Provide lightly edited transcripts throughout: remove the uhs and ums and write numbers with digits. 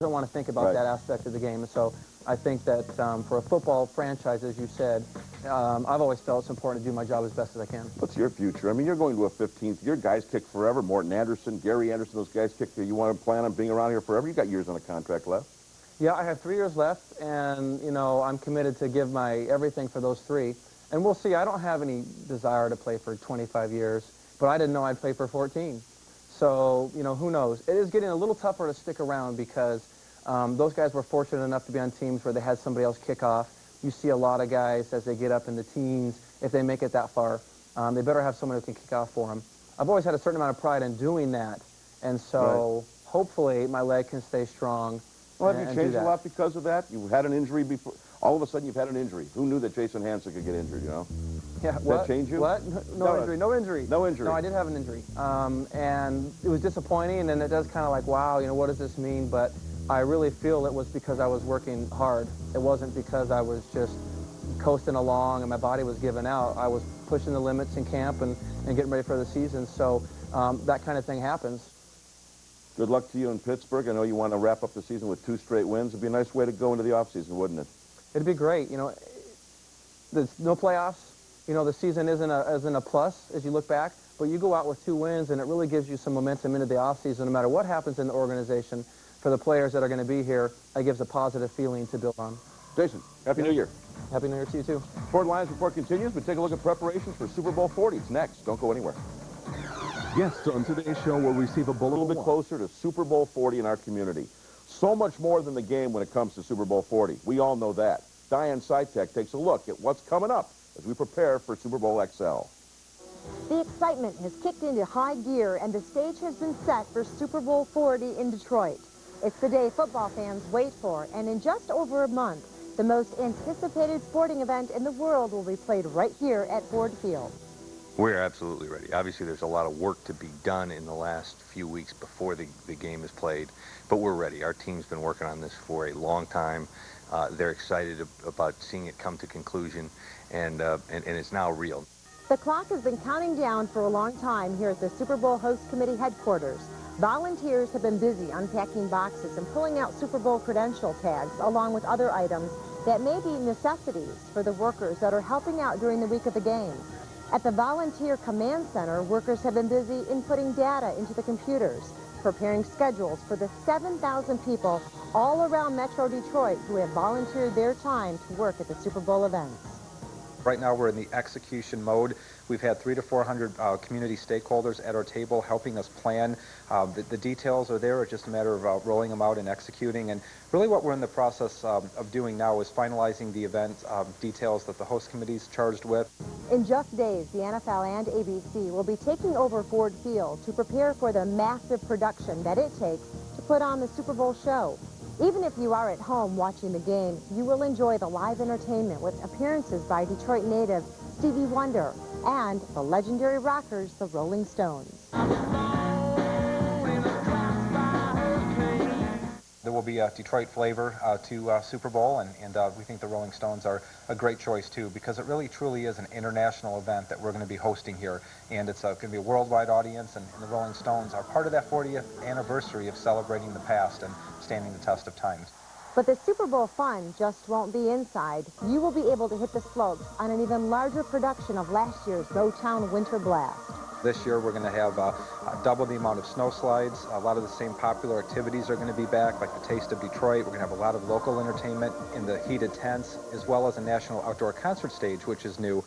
doesn't want to think about that aspect of the game. And so I think that for a football franchise, as you said, I've always felt it's important to do my job as best as I can. What's your future? I mean, you're going to a 15th. Your guys kick forever. Morton Anderson, Gary Anderson, those guys kick. You want to plan on being around here forever? You got years on a contract left. Yeah, I have 3 years left, and, you know, I'm committed to give my everything for those 3. And we'll see. I don't have any desire to play for 25 years, but I didn't know I'd play for 14. So, you know, who knows? It is getting a little tougher to stick around because those guys were fortunate enough to be on teams where they had somebody else kick off. You see a lot of guys as they get up in the teens, if they make it that far, they better have someone who can kick off for them. I've always had a certain amount of pride in doing that, and so hopefully my leg can stay strong. Well, have you changed a lot because of that? You had an injury before. All of a sudden, you've had an injury. Who knew that Jason Hanson could get injured, you know? Yeah, Did that change you? What? No injury. No injury. No injury. No, I did have an injury. And it was disappointing, and it does kind of like, wow, you know, what does this mean? But I really feel it was because I was working hard. It wasn't because I was just coasting along and my body was giving out. I was pushing the limits in camp and getting ready for the season. So that kind of thing happens. Good luck to you in Pittsburgh. I know you want to wrap up the season with 2 straight wins. It'd be a nice way to go into the offseason, wouldn't it? It'd be great. You know, there's no playoffs. You know, the season isn't a plus as you look back, but you go out with 2 wins, and it really gives you some momentum into the offseason. No matter what happens in the organization, for the players that are going to be here, it gives a positive feeling to build on. Jason, Happy New Year. Happy New Year to you, too. Ford Lions Report continues. We take a look at preparations for Super Bowl 40. It's next. Don't go anywhere. Guests on today's show will receive a little bit closer to Super Bowl 40 in our community. So much more than the game when it comes to Super Bowl 40. We all know that. Diane Sitek takes a look at what's coming up as we prepare for Super Bowl XL. The excitement has kicked into high gear, and the stage has been set for Super Bowl 40 in Detroit. It's the day football fans wait for, and in just over a month, the most anticipated sporting event in the world will be played right here at Ford Field. We're absolutely ready. Obviously, there's a lot of work to be done in the last few weeks before the game is played, but we're ready. Our team's been working on this for a long time. They're excited about seeing it come to conclusion, and it's now real. The clock has been counting down for a long time here at the Super Bowl Host Committee headquarters. Volunteers have been busy unpacking boxes and pulling out Super Bowl credential tags, along with other items that may be necessities for the workers that are helping out during the week of the game. At the Volunteer Command Center, workers have been busy inputting data into the computers, preparing schedules for the 7,000 people all around Metro Detroit who have volunteered their time to work at the Super Bowl events. Right now we're in the execution mode. We've had 300 to 400 community stakeholders at our table helping us plan. The details are there. It's just a matter of rolling them out and executing. And really what we're in the process of doing now is finalizing the event details that the host committee is charged with. In just days, the NFL and ABC will be taking over Ford Field to prepare for the massive production that it takes to put on the Super Bowl show. Even if you are at home watching the game, you will enjoy the live entertainment with appearances by Detroit native Stevie Wonder and the legendary rockers, the Rolling Stones. There will be a Detroit flavor to Super Bowl, and we think the Rolling Stones are a great choice, too, because it really, truly is an international event that we're going to be hosting here, and it's going to be a worldwide audience, and the Rolling Stones are part of that 40th anniversary of celebrating the past and standing the test of time. But the Super Bowl fun just won't be inside. You will be able to hit the slopes on an even larger production of last year's Motown Winter Blast. This year we're going to have double the amount of snow slides. A lot of the same popular activities are going to be back, like the Taste of Detroit. We're going to have a lot of local entertainment in the heated tents, as well as a national outdoor concert stage, which is new.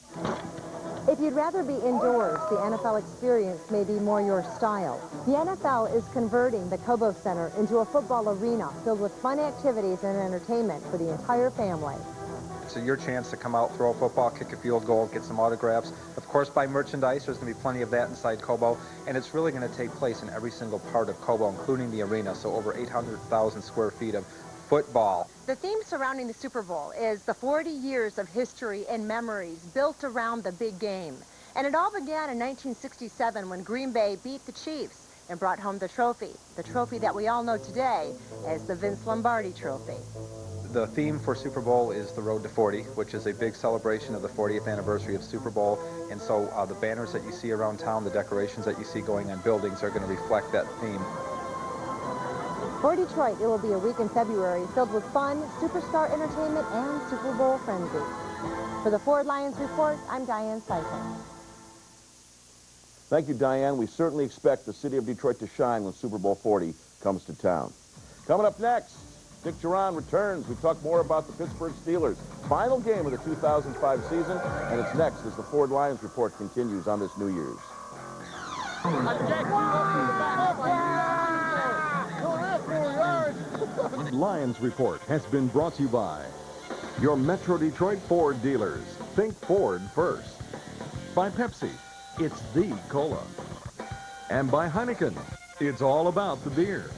If you'd rather be indoors, the NFL experience may be more your style. The NFL is converting the Cobo Center into a football arena filled with fun activities and entertainment for the entire family. So your chance to come out, throw a football, kick a field goal, get some autographs. Of course, buy merchandise. There's going to be plenty of that inside Cobo. And it's really going to take place in every single part of Cobo, including the arena. So over 800,000 square feet of football. The theme surrounding the Super Bowl is the 40 years of history and memories built around the big game. And it all began in 1967 when Green Bay beat the Chiefs and brought home the trophy that we all know today as the Vince Lombardi Trophy. The theme for Super Bowl is the Road to 40, which is a big celebration of the 40th anniversary of Super Bowl. And so the banners that you see around town, the decorations that you see going on buildings are going to reflect that theme. For Detroit, it will be a week in February filled with fun, superstar entertainment, and Super Bowl frenzy. For the Ford Lions Report, I'm Diane Seifert. Thank you, Diane. We certainly expect the city of Detroit to shine when Super Bowl 40 comes to town. Coming up next, Dick Jauron returns. We talk more about the Pittsburgh Steelers. Final game of the 2005 season, and it's next as the Ford Lions Report continues on this New Year's. Lions Report has been brought to you by your Metro Detroit Ford dealers. Think Ford first. By Pepsi, it's the cola. And by Heineken, it's all about the beer.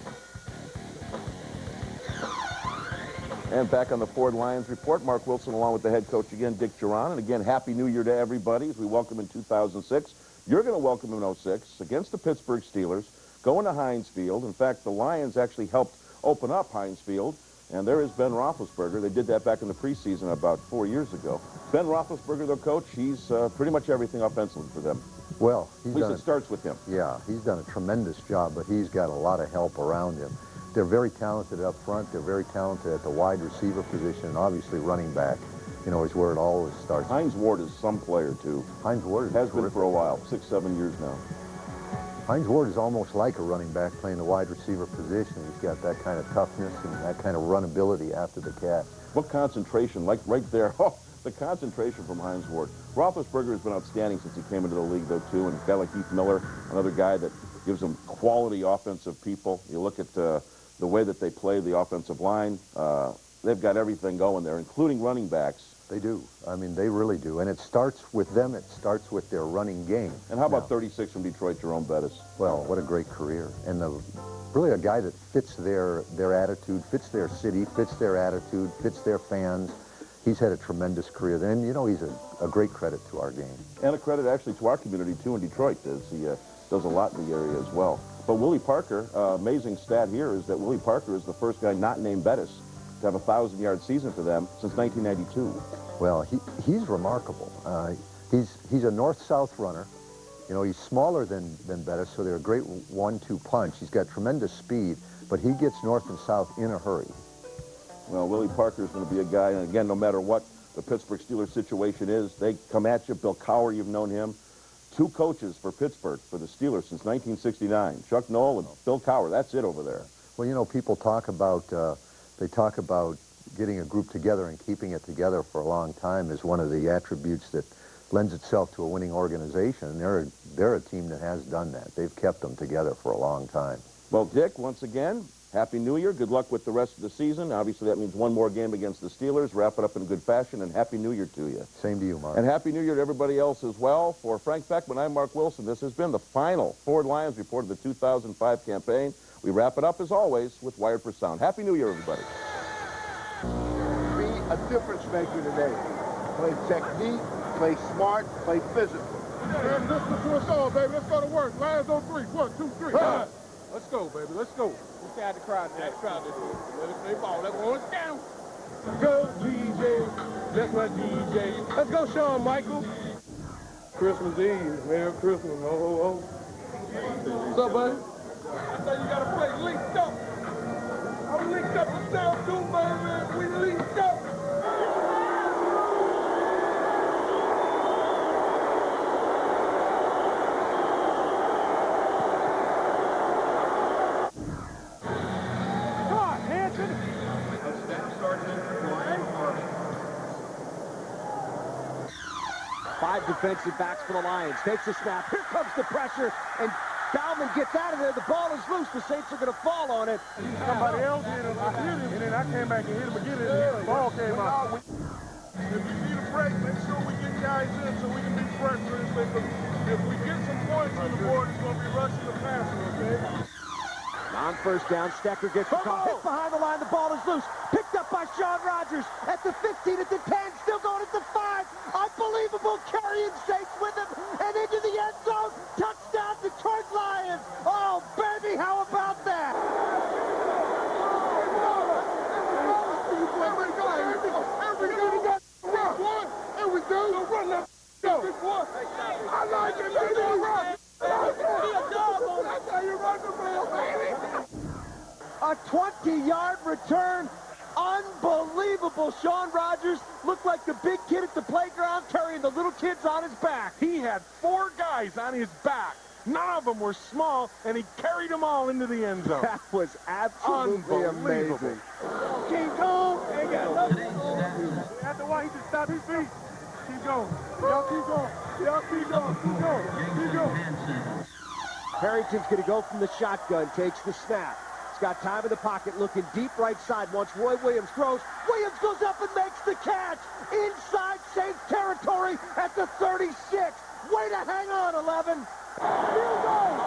And back on the Ford Lions Report, Mark Wilson along with the head coach again, Dick Jauron. And again, Happy New Year to everybody as we welcome in 2006. You're going to welcome in 06 against the Pittsburgh Steelers, going to Heinz Field. In fact, the Lions actually helped open up Heinz Field. And there is Ben Roethlisberger. They did that back in the preseason about 4 years ago. Ben Roethlisberger, their coach, he's pretty much everything offensively for them. Well, at least it starts with him. Yeah, he's done a tremendous job, but he's got a lot of help around him. They're very talented up front. They're very talented at the wide receiver position, and obviously running back, you know, is where it always starts. Hines Ward is some player, too. Hines Ward has been for a while, 6, 7 years now. Hines Ward is almost like a running back playing the wide receiver position. He's got that kind of toughness and that kind of runability after the catch. What concentration, like right there. Oh, the concentration from Hines Ward. Roethlisberger has been outstanding since he came into the league, though, too. And a guy like Heath Miller, another guy that gives them quality offensive people. You look at the way that they play the offensive line. They've got everything going there, including running backs. They do. I mean, they really do. And it starts with them. It starts with their running game. And how about 36 from Detroit, Jerome Bettis? Well, what a great career. And really a guy that fits their attitude, fits their city, fits their attitude, fits their fans. He's had a tremendous career. And, you know, he's a great credit to our game. And a credit, actually, to our community, too, in Detroit. He does a lot in the area as well. But Willie Parker, amazing stat here is that Willie Parker is the first guy not named Bettis to have a 1,000-yard season for them since 1992. Well, he's remarkable. He's a north-south runner. You know, he's smaller than Bettis, so they're a great 1-2 punch. He's got tremendous speed, but he gets north and south in a hurry. Well, Willie Parker is going to be a guy, and again, no matter what the Pittsburgh Steelers situation is, they come at you. Bill Cowher, you've known him. 2 coaches for Pittsburgh, for the Steelers since 1969. Chuck Noll and Bill Cowher. That's it over there. Well, you know, people talk about, they talk about getting a group together and keeping it together for a long time is one of the attributes that lends itself to a winning organization. And they're a team that has done that. They've kept them together for a long time. Well, Dick, once again, Happy New Year. Good luck with the rest of the season. Obviously, that means one more game against the Steelers. Wrap it up in good fashion, and Happy New Year to you. Same to you, Mark. And Happy New Year to everybody else as well. For Frank Beckman, I'm Mark Wilson. This has been the final Ford Lions Report of the 2005 campaign. We wrap it up, as always, with Wired for Sound. Happy New Year, everybody. Be a difference maker today. Play technique, play smart, play physical. Man, listen to us all, baby. Let's go to work. Lions on 3. 1, 2, 3. Right. Let's go, baby. Let's go. Let's get out the crowd today. Crowd this way. Let us play ball. Let's go down. Go, DJ. That's my DJ. Let's go, Shawn Michaels. Christmas Eve. Merry Christmas. Ho, ho, ho. What's up, buddy? I thought you got to play linked up. I'm linked up with South too, baby. We linked up. Five defensive backs for the Lions. Takes a snap. Here comes the pressure, and Bauman gets out of there. The ball is loose. The Saints are going to fall on it. Somebody else hit him. I hit him, and then I came back and hit him again, and the ball came out. If we need a break, make sure we get guys in so we can be fresh for this thing. If we get some points on the board, it's going to be rushing the passer, okay? On first down, Stecker gets the call. Hit behind the line. The ball is loose. Picked up by Shawn Rogers at the 15, at the 10, still going at the 5. Unbelievable carrying Saints with him and into the end zone. Touchdown, Detroit Lions. Oh, baby, how about that? Here we go. Run that. Go. I like it, baby. Run. That's how you run the ball, baby. A return. Unbelievable. Sean Rogers looked like the big kid at the playground carrying the little kids on his back. He had 4 guys on his back. None of them were small, and he carried them all into the end zone. That was absolutely amazing. Keep going. Ain't got nothing. After a while, he just stopped his feet. Keep going. Y'all keep going. Y'all keep going. Keep going. Keep going. Harrington's going to go from the shotgun, takes the snap. He's got time in the pocket, looking deep right side. Once Roy Williams throws, Williams goes up and makes the catch. Inside safe territory at the 36. Way to hang on, 11. Field goal.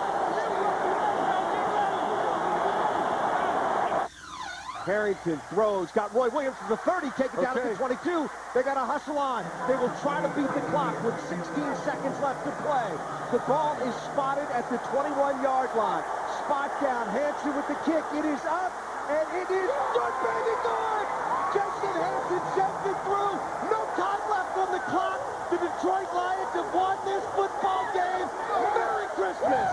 Harrington throws, got Roy Williams to the 30, take it down to the 22. They got to hustle on. They will try to beat the clock with 16 seconds left to play. The ball is spotted at the 21-yard line. Spot down, Hanson with the kick. It is up, and it is good, baby, good! Jason Hanson sends it through. No time left on the clock. The Detroit Lions have won this football game. Merry Christmas!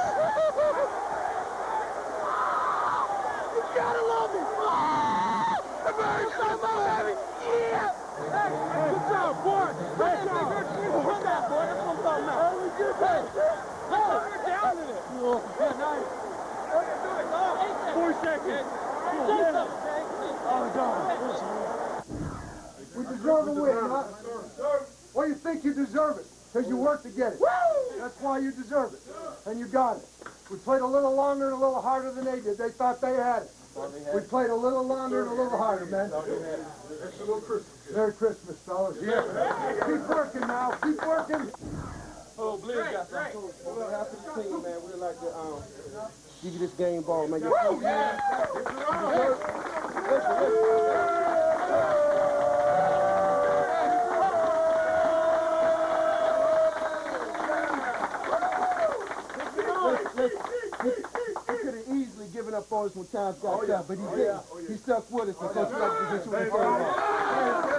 You gotta love it! Merry Christmas, baby! Yeah! Good job, boy! Good job! Good job, boy! That's what I'm talking about. We're down in it. Yeah, nice. 4 seconds. Oh, God. We deserve a win, huh? Well, you think you deserve it, because you worked to get it. That's why you deserve it, and you got it. We played a little longer and a little harder than they did. They thought they had it. We played a little longer and a little harder, man. Merry Christmas, fellas. Yeah. Keep working now. Keep working. Oh, Blair got some cool. On behalf of the team, man, we'd like to give you this game ball, man. Woo! He could have easily given up on us when times got tough, but he didn't. He stuck with us because he liked to get you in the game ball.